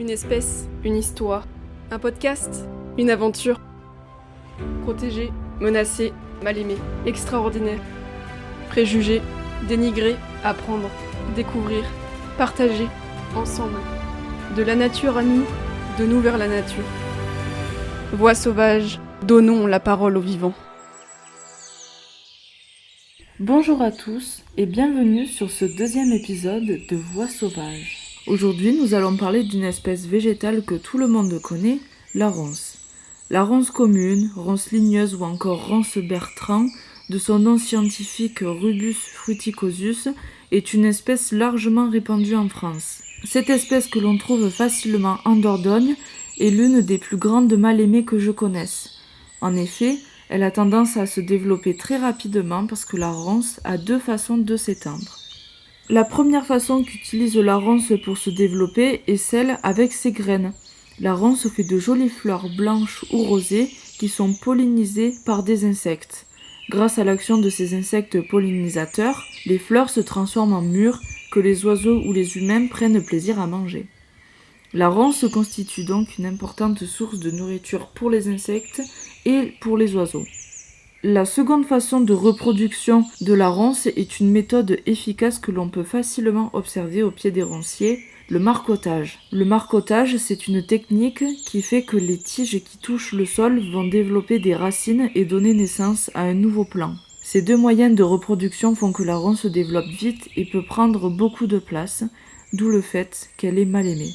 Une espèce, une histoire. Un podcast, une aventure. Protégé, menacé, mal aimé, extraordinaire. Préjugé, dénigré, apprendre, découvrir, partager, ensemble. De la nature à nous, de nous vers la nature. Voix sauvage, donnons la parole aux vivants. Bonjour à tous et bienvenue sur ce deuxième épisode de Voix sauvage. Aujourd'hui, nous allons parler d'une espèce végétale que tout le monde connaît, la ronce. La ronce commune, ronce ligneuse ou encore ronce bertrand, de son nom scientifique Rubus fruticosus, est une espèce largement répandue en France. Cette espèce que l'on trouve facilement en Dordogne est l'une des plus grandes mal-aimées que je connaisse. En effet, elle a tendance à se développer très rapidement parce que la ronce a deux façons de s'étendre. La première façon qu'utilise la ronce pour se développer est celle avec ses graines. La ronce fait de jolies fleurs blanches ou rosées qui sont pollinisées par des insectes. Grâce à l'action de ces insectes pollinisateurs, les fleurs se transforment en mûres que les oiseaux ou les humains prennent plaisir à manger. La ronce constitue donc une importante source de nourriture pour les insectes et pour les oiseaux. La seconde façon de reproduction de la ronce est une méthode efficace que l'on peut facilement observer au pied des ronciers, le marcottage. Le marcottage, c'est une technique qui fait que les tiges qui touchent le sol vont développer des racines et donner naissance à un nouveau plant. Ces deux moyens de reproduction font que la ronce se développe vite et peut prendre beaucoup de place, d'où le fait qu'elle est mal aimée.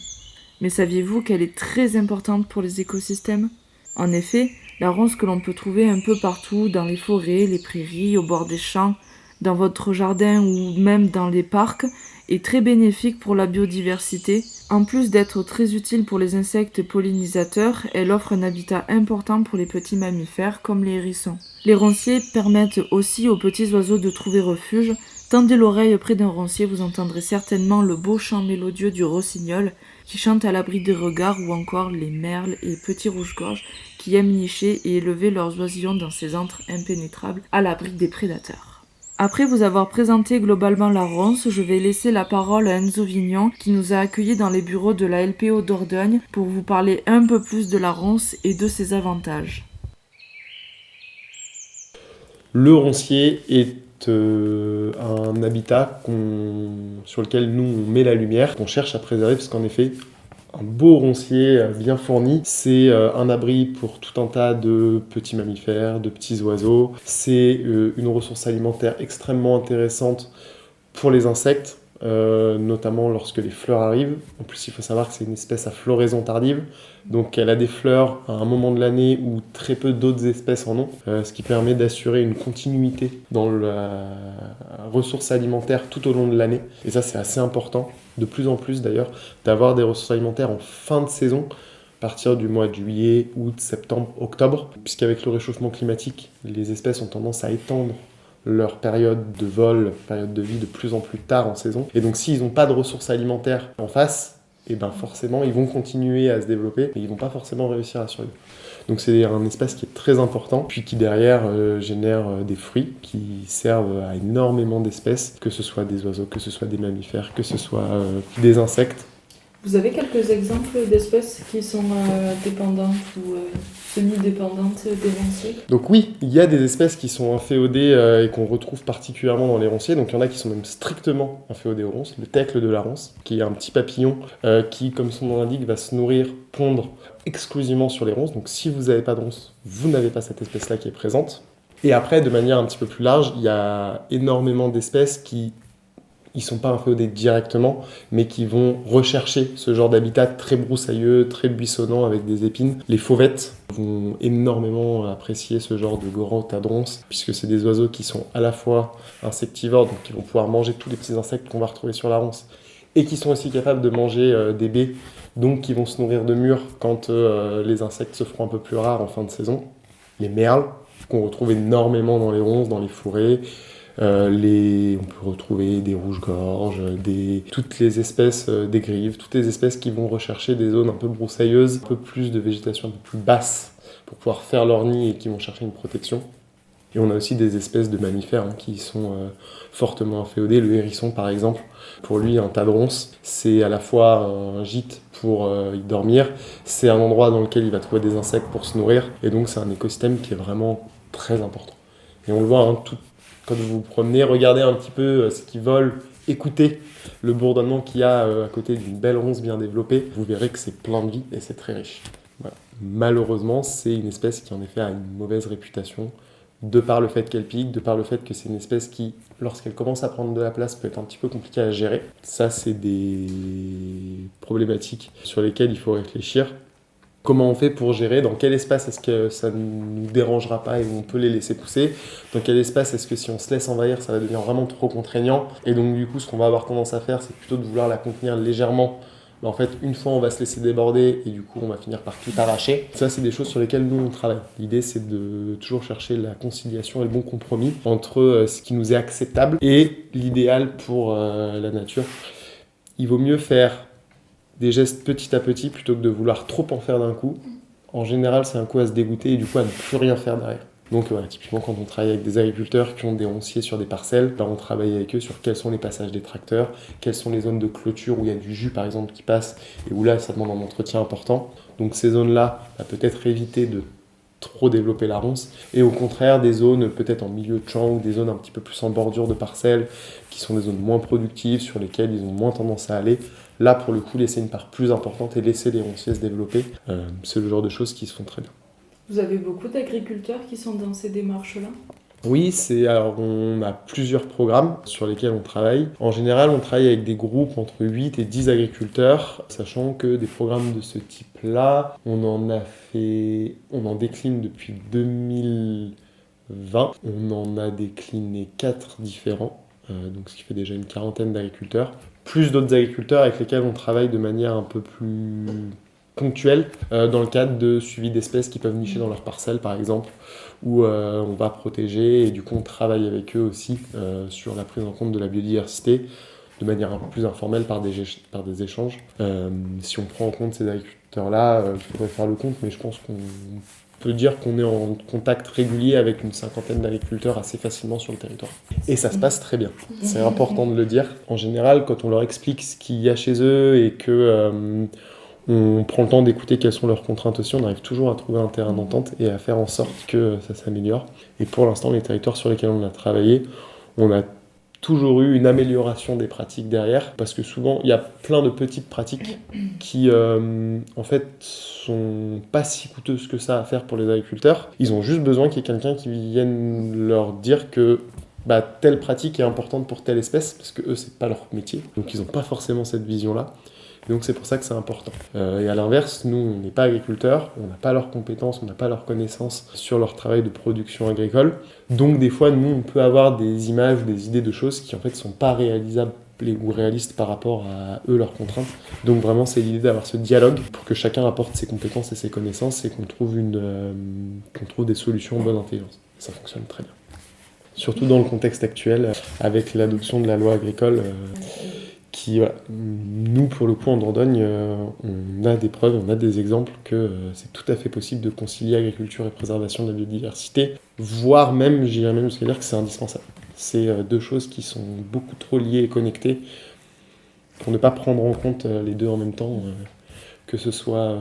Mais saviez-vous qu'elle est très importante pour les écosystèmes ? En effet, la ronce que l'on peut trouver un peu partout, dans les forêts, les prairies, au bord des champs, dans votre jardin ou même dans les parcs, est très bénéfique pour la biodiversité. En plus d'être très utile pour les insectes pollinisateurs, elle offre un habitat important pour les petits mammifères comme les hérissons. Les ronciers permettent aussi aux petits oiseaux de trouver refuge. Tendez l'oreille près d'un roncier, vous entendrez certainement le beau chant mélodieux du rossignol qui chante à l'abri des regards, ou encore les merles et petits rouge-gorge qui aiment nicher et élever leurs oisillons dans ces antres impénétrables à l'abri des prédateurs. Après vous avoir présenté globalement la ronce, je vais laisser la parole à Enzo Vignon qui nous a accueillis dans les bureaux de la LPO Dordogne pour vous parler un peu plus de la ronce et de ses avantages. Le roncier est un habitat sur lequel nous on met la lumière, qu'on cherche à préserver, parce qu'en effet, un beau roncier bien fourni, c'est un abri pour tout un tas de petits mammifères, de petits oiseaux. C'est une ressource alimentaire extrêmement intéressante pour les insectes, notamment lorsque les fleurs arrivent. En plus, il faut savoir que c'est une espèce à floraison tardive, donc elle a des fleurs à un moment de l'année où très peu d'autres espèces en ont, ce qui permet d'assurer une continuité dans la ressource alimentaire tout au long de l'année. Et ça, c'est assez important, de plus en plus d'ailleurs, d'avoir des ressources alimentaires en fin de saison, à partir du mois de juillet, août, septembre, octobre, puisqu'avec le réchauffement climatique, les espèces ont tendance à étendre leur période de vol, période de vie de plus en plus tard en saison. Et donc s'ils n'ont pas de ressources alimentaires en face, et ben forcément ils vont continuer à se développer, mais ils vont pas forcément réussir à survivre. Donc c'est un espace qui est très important, puis qui derrière génère des fruits qui servent à énormément d'espèces, que ce soit des oiseaux, que ce soit des mammifères, que ce soit des insectes. Vous avez quelques exemples d'espèces qui sont dépendantes ou semi-dépendantes des ronciers ? Donc oui, il y a des espèces qui sont inféodées et qu'on retrouve particulièrement dans les ronciers. Donc il y en a qui sont même strictement inféodées aux ronces. Le tècle de la ronce, qui est un petit papillon qui, comme son nom l'indique, va se nourrir, pondre exclusivement sur les ronces. Donc si vous n'avez pas de ronces, vous n'avez pas cette espèce-là qui est présente. Et après, de manière un petit peu plus large, il y a énormément d'espèces qui ils sont pas inféodés directement, mais qui vont rechercher ce genre d'habitat très broussailleux, très buissonnant avec des épines. Les fauvettes vont énormément apprécier ce genre de grands tas de ronces, puisque c'est des oiseaux qui sont à la fois insectivores, donc qui vont pouvoir manger tous les petits insectes qu'on va retrouver sur la ronce, et qui sont aussi capables de manger des baies, donc qui vont se nourrir de mûres quand les insectes se feront un peu plus rares en fin de saison. Les merles, qu'on retrouve énormément dans les ronces, dans les fourrés. On peut retrouver des rouges-gorges, toutes les espèces des grives, toutes les espèces qui vont rechercher des zones un peu broussailleuses, un peu plus de végétation un peu plus basse pour pouvoir faire leur nid et qui vont chercher une protection. Et on a aussi des espèces de mammifères qui sont fortement inféodés. Le hérisson, par exemple, pour lui, un tas de ronces, c'est à la fois un gîte pour y dormir, c'est un endroit dans lequel il va trouver des insectes pour se nourrir, et donc c'est un écosystème qui est vraiment très important. Et on le voit, quand vous vous promenez, regardez un petit peu ce qui vole, écoutez le bourdonnement qu'il y a à côté d'une belle ronce bien développée, vous verrez que c'est plein de vie et c'est très riche. Voilà. Malheureusement, c'est une espèce qui en effet a une mauvaise réputation, de par le fait qu'elle pique, de par le fait que c'est une espèce qui, lorsqu'elle commence à prendre de la place, peut être un petit peu compliquée à gérer. Ça, c'est des problématiques sur lesquelles il faut réfléchir. Comment on fait pour gérer? Dans quel espace est-ce que ça ne nous dérangera pas et on peut les laisser pousser? Dans quel espace est-ce que si on se laisse envahir, ça va devenir vraiment trop contraignant? Et donc du coup, ce qu'on va avoir tendance à faire, c'est plutôt de vouloir la contenir légèrement. Mais en fait, une fois, on va se laisser déborder et du coup, on va finir par tout arracher. Ça, c'est des choses sur lesquelles nous, on travaille. L'idée, c'est de toujours chercher la conciliation et le bon compromis entre ce qui nous est acceptable et l'idéal pour la nature. Il vaut mieux faire des gestes petit à petit plutôt que de vouloir trop en faire d'un coup. En général, c'est un coup à se dégoûter et du coup à ne plus rien faire derrière. Donc voilà, typiquement quand on travaille avec des agriculteurs qui ont des ronciers sur des parcelles, on travaille avec eux sur quels sont les passages des tracteurs, quelles sont les zones de clôture où il y a du jus par exemple qui passe et où là ça demande un entretien important. Donc ces zones-là, peut-être éviter de trop développer la ronce, et au contraire des zones peut-être en milieu de champ ou des zones un petit peu plus en bordure de parcelles qui sont des zones moins productives sur lesquelles ils ont moins tendance à aller. Là pour le coup laisser une part plus importante et laisser les ronciers se développer, c'est le genre de choses qui se font très bien. Vous avez beaucoup d'agriculteurs qui sont dans ces démarches-là ? Oui, alors on a plusieurs programmes sur lesquels on travaille. En général, on travaille avec des groupes entre 8 et 10 agriculteurs, sachant que des programmes de ce type-là, on en décline depuis 2020. On en a décliné 4 différents, donc ce qui fait déjà une quarantaine d'agriculteurs. Plus d'autres agriculteurs avec lesquels on travaille de manière un peu plus ponctuelle, dans le cadre de suivi d'espèces qui peuvent nicher dans leurs parcelles par exemple, où on va protéger et du coup on travaille avec eux aussi sur la prise en compte de la biodiversité de manière un peu plus informelle par des échanges. Si on prend en compte ces agriculteurs-là, il faudrait faire le compte, mais je pense qu'on peut dire qu'on est en contact régulier avec une cinquantaine d'agriculteurs assez facilement sur le territoire. Et ça se passe très bien, c'est important de le dire. En général, quand on leur explique ce qu'il y a chez eux et que on prend le temps d'écouter quelles sont leurs contraintes aussi, on arrive toujours à trouver un terrain d'entente et à faire en sorte que ça s'améliore. Et pour l'instant, les territoires sur lesquels on a travaillé, on a toujours eu une amélioration des pratiques derrière, parce que souvent, il y a plein de petites pratiques qui, en fait, sont pas si coûteuses que ça à faire pour les agriculteurs. Ils ont juste besoin qu'il y ait quelqu'un qui vienne leur dire que telle pratique est importante pour telle espèce, parce que eux, c'est pas leur métier, donc ils n'ont pas forcément cette vision-là. Donc c'est pour ça que c'est important. Et à l'inverse, nous, on n'est pas agriculteurs, on n'a pas leurs compétences, on n'a pas leurs connaissances sur leur travail de production agricole. Donc des fois, nous, on peut avoir des images ou des idées de choses qui en fait sont pas réalisables ou réalistes par rapport à eux, leurs contraintes. Donc vraiment, c'est l'idée d'avoir ce dialogue pour que chacun apporte ses compétences et ses connaissances et qu'on trouve des solutions en bonne intelligence. Ça fonctionne très bien. Surtout dans le contexte actuel, avec l'adoption de la loi agricole, qui, nous, pour le coup, en Dordogne, on a des preuves, on a des exemples que c'est tout à fait possible de concilier agriculture et préservation de la biodiversité, voire même, j'irais même jusqu'à dire que c'est indispensable. C'est deux choses qui sont beaucoup trop liées et connectées pour ne pas prendre en compte les deux en même temps, que ce soit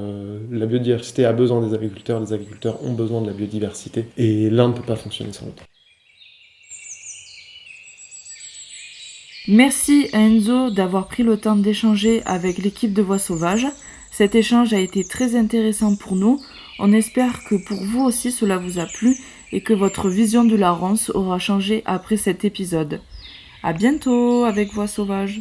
la biodiversité a besoin des agriculteurs, les agriculteurs ont besoin de la biodiversité, et l'un ne peut pas fonctionner sans l'autre. Merci à Enzo d'avoir pris le temps d'échanger avec l'équipe de Voix Sauvage. Cet échange a été très intéressant pour nous. On espère que pour vous aussi cela vous a plu et que votre vision de la ronce aura changé après cet épisode. À bientôt avec Voix Sauvage.